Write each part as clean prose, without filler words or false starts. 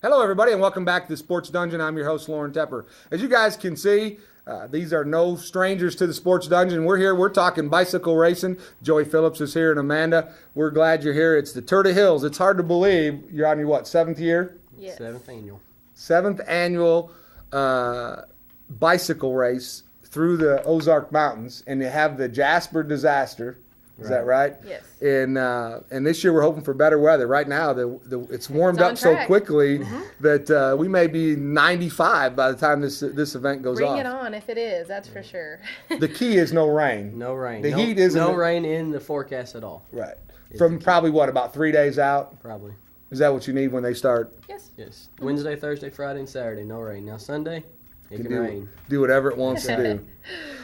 Hello, everybody, and welcome back to the Sports Dungeon. I'm your host, Loren Tepper. As you guys can see, these are no strangers to the Sports Dungeon. We're here. We're talking bicycle racing. Joey Phillips is here, and Amanda. We're glad you're here. It's the Tour de Hills. It's hard to believe you're on your, what, 7th year? Yes. 7th annual. 7th annual bicycle race through the Ozark Mountains, and you have the Jasper disaster. Is that right? Yes. And this year we're hoping for better weather. Right now, it's warmed up so quickly that we may be 95 by the time this event goes off. Bring it on if it is. That's for sure. The key is no rain. No rain. The heat isn't. No rain in the forecast at all. Right. From probably what, about 3 days out? Probably. Is that what you need when they start? Yes. Yes. Wednesday, Thursday, Friday, and Saturday, no rain. Now Sunday, it can rain. Do whatever it wants to do.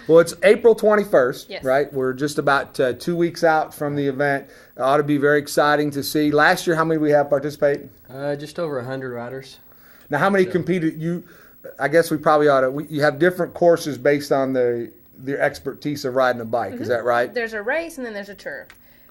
Well, it's April 21st, yes. Right? We're just about 2 weeks out from the event. It ought to be very exciting to see. Last year, how many we have participating? Just over 100 riders. Now, how many competed? I guess we probably ought to. You have different courses based on their expertise of riding a bike. Is that right? There's a race and then there's a tour.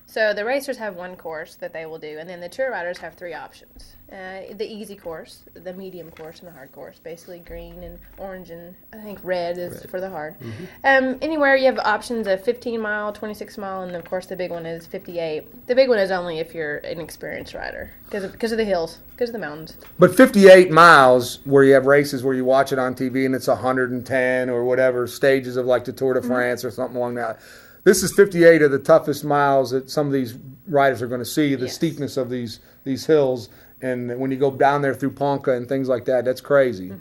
So the racers have one course that they will do, and then the tour riders have 3 options. The easy course, the medium course, and the hard course. Basically green and orange and I think red is for the hard. Anywhere you have options of 15 mile, 26 mile, and of course the big one is 58. The big one is only if you're an experienced rider because of the hills, because of the mountains. But 58 miles where you have races where you watch it on TV and it's 110 or whatever stages of like the Tour de France or something along that. This is 58 of the toughest miles that some of these riders are going to see, the steepness of these hills. And when you go down there through Ponca and things like that, that's crazy.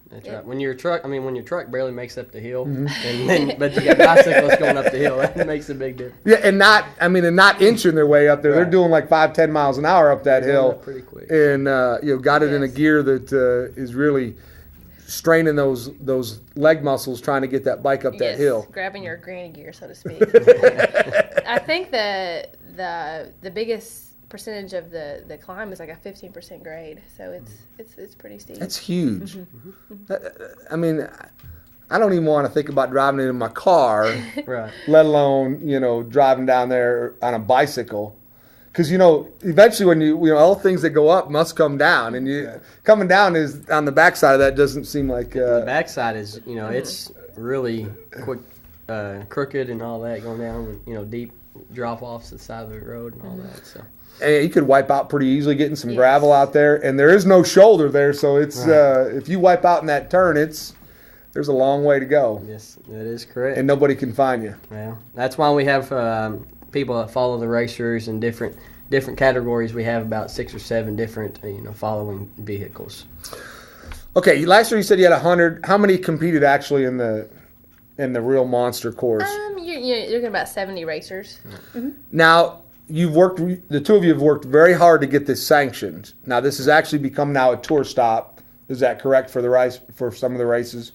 That's right. When your truck barely makes up the hill, but you got bicycles going up the hill, that makes a big difference. Yeah, and not inching their way up there. They're doing like 5-10 miles an hour up that hill. Pretty quick. And got it in a gear that is really straining those leg muscles trying to get that bike up that hill. Grabbing your granny gear, so to speak. I think the biggest percentage of the climb is like a 15% grade, so it's pretty steep. That's huge. I mean, I don't even want to think about driving it in my car, right? Let alone driving down there on a bicycle. Because, eventually when you all things that go up must come down. And coming down is on the backside of that doesn't seem like... the backside is, it's really quick, crooked and all that going down, deep drop-offs to the side of the road and all that. So. And you could wipe out pretty easily getting some gravel out there. And there is no shoulder there, so it's if you wipe out in that turn, there's a long way to go. Yes, that is correct. And nobody can find you. Well, that's why we have... people that follow the racers in different categories. We have about 6 or 7 different following vehicles. Okay, last year you said you had 100. How many competed actually in the real monster course? You're looking about 70 racers. Now the two of you have worked very hard to get this sanctioned. Now this has actually become now a tour stop. Is that correct for some of the races?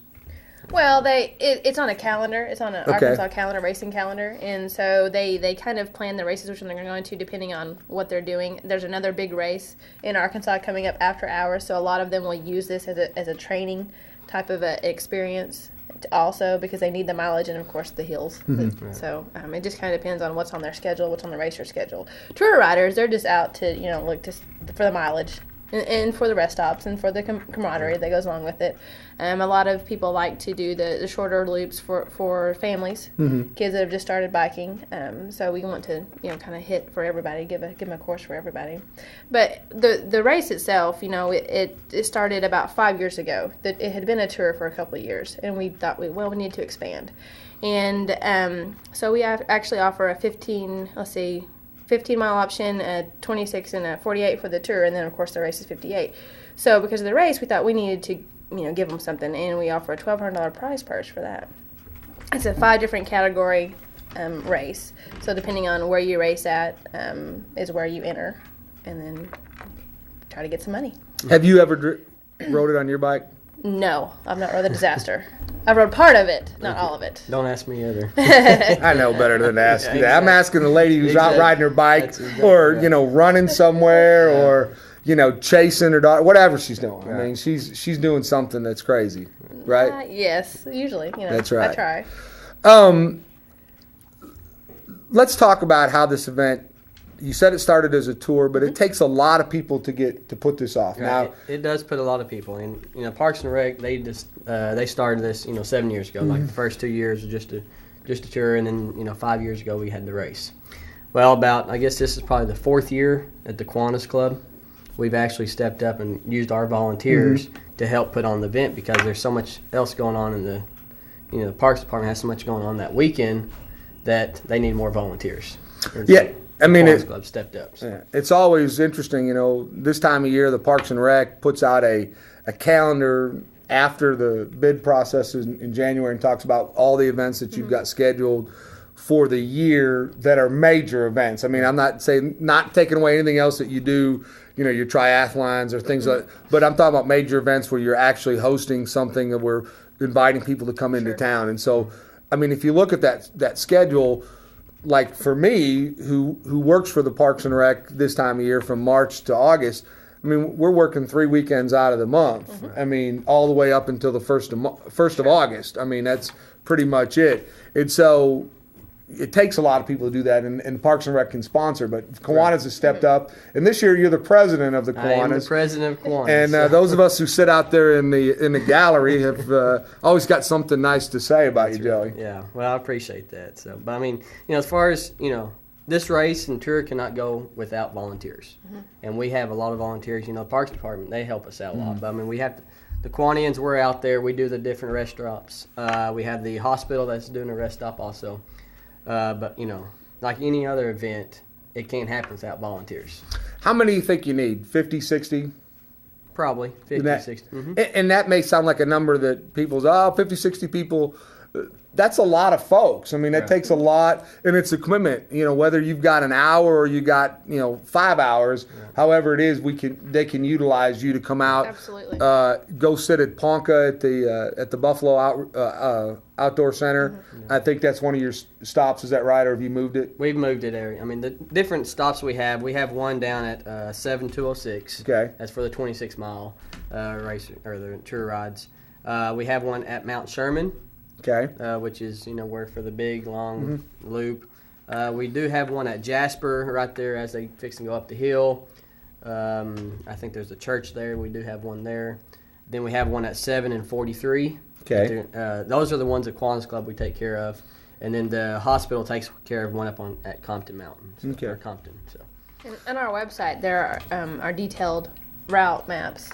Well, it's on a calendar. It's on an Arkansas calendar, racing calendar, and so they kind of plan the races which one they're going to depending on what they're doing. There's another big race in Arkansas coming up after hours, so a lot of them will use this as a training type of a experience also because they need the mileage and of course the hills. So it just kind of depends on what's on their schedule, what's on the racer schedule. Tour riders, they're just out to look for the mileage. And for the rest stops and for the camaraderie that goes along with it. A lot of people like to do the shorter loops for families, kids that have just started biking. So we want to kind of hit for everybody, give them a course for everybody. But the race itself, it started about 5 years ago. It had been a tour for a couple of years, and we thought we need to expand. And so we actually offer a 15-mile option, a 26 and a 48 for the tour, and then of course the race is 58. So because of the race, we thought we needed to, give them something, and we offer a $1,200 prize purse for that. It's a 5 different category race. So depending on where you race at is where you enter, and then try to get some money. Have you ever rode it on your bike? No, I've not rode the disaster. I rode part of it, not all of it. Don't ask me either. I know better than to ask you that. I'm asking the lady who's out riding her bike or, running somewhere or, chasing her daughter, whatever she's doing. I mean, she's doing something that's crazy, right? Yes, usually. That's right. I try. Let's talk about how this event you said it started as a tour, but it takes a lot of people to put this off. Right. Now, it does put a lot of people in. Parks and Rec, they started this 7 years ago. Like the first 2 years was just a tour, and then 5 years ago we had the race. Well, I guess this is probably the 4th year at the Kiwanis Club. We've actually stepped up and used our volunteers to help put on the event, because there's so much else going on in the Parks Department has so much going on that weekend that they need more volunteers. And yeah, I mean, Kiwanis Club stepped up. So. Yeah, it's always interesting, this time of year the Parks and Rec puts out a calendar after the bid process in January and talks about all the events that you've got scheduled for the year that are major events. I mean, I'm not taking away anything else that you do, your triathlons or things like that, but I'm talking about major events where you're actually hosting something and we're inviting people to come into town. And so, I mean, if you look at that schedule, like for me, who works for the Parks and Rec this time of year from March to August, I mean, we're working 3 weekends out of the month. I mean, all the way up until the first of August. I mean, that's pretty much it. And so it takes a lot of people to do that, and Parks and Rec can sponsor, but Kiwanis has stepped up. And this year, you're the president of the Kiwanis. I am the president of Kiwanis. And those of us who sit out there in the gallery have always got something nice to say about you, Joey. Yeah, well, I appreciate that. So, but I mean, as far as this race and tour cannot go without volunteers, and we have a lot of volunteers. The Parks Department, they help us out a lot. But I mean, we have the Kiwanians. We're out there. We do the different rest stops. We have the hospital that's doing a rest stop also. But, like any other event, it can't happen without volunteers. How many do you think you need? 50, 60? Probably 50, 60. And that may sound like a number that people's, 50, 60 people. That's a lot of folks. I mean, that takes a lot, and it's a commitment. Whether you've got an hour or you got 5 hours, however it is, they can utilize you to come out. Absolutely. Go sit at Ponca at the Buffalo Outdoor Center. I think that's one of your stops. Is that right, or have you moved it? We've moved it area. I mean, the different stops we have one down at 7206. Okay. That's for the 26-mile race or the tour rides. We have one at Mount Sherman. Okay. Which is, where for the big, long loop. We do have one at Jasper right there as they fix and go up the hill. I think there's a church there. We do have one there. Then we have one at 7 and 43. Okay. Those are the ones at Kiwanis Club we take care of. And then the hospital takes care of one up at Compton Mountain. So, okay. Or Compton. So. And on our website, there are detailed route maps.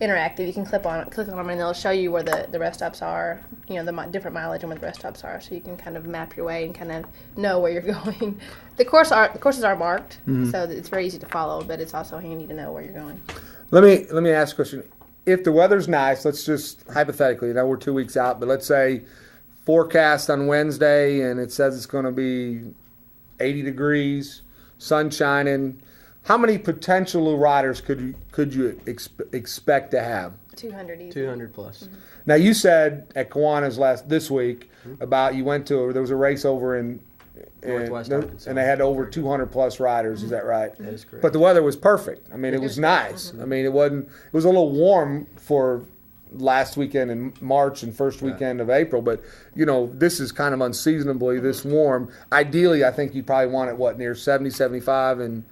Interactive. You can click on them, and they'll show you where the rest stops are. The different mileage and where the rest stops are, so you can kind of map your way and kind of know where you're going. The courses are marked, so it's very easy to follow, but it's also handy to know where you're going. Let me ask a question. If the weather's nice, let's just hypothetically, we're 2 weeks out, but let's say forecast on Wednesday, and it says it's going to be 80 degrees, sun shining. How many potential riders could you expect to have? 200 easy. 200 plus. Now, you said at Kiwanis this week about you went to there was a race over in Northwest Arkansas, and they had over 200 plus riders. Is that right? That is correct. But the weather was perfect. I mean, it was nice. I mean, it was a little warm for last weekend in March and first weekend of April, but this is kind of unseasonably this warm. Ideally, I think you probably want it near 70, 75 and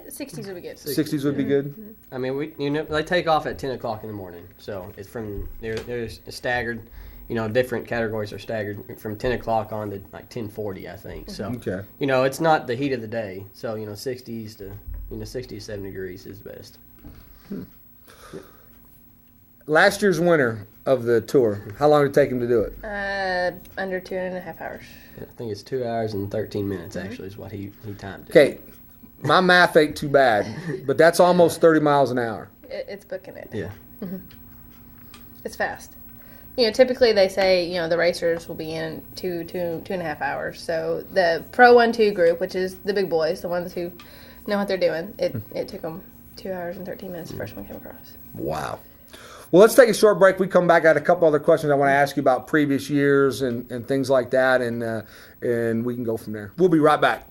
60s would be good. 60s would be good. I mean, they take off at 10 o'clock in the morning, so it's from they're staggered. Different categories are staggered from 10 o'clock on to like 10:40, I think. So okay. It's not the heat of the day, so 60s to 60 to 70 degrees is best. Last year's winner of the tour, how long did it take him to do it? Under 2.5 hours. I think it's 2 hours and 13 minutes actually is what he timed it. Okay. My math ain't too bad, but that's almost 30 miles an hour. It's booking it. Yeah. It's fast. Typically they say, the racers will be in 2.5 hours. So the Pro 1-2 group, which is the big boys, the ones who know what they're doing, it took them 2 hours and 13 minutes the first one came across. Wow. Well, let's take a short break. We come back. I had a couple other questions I want to ask you about previous years and things like that, and we can go from there. We'll be right back.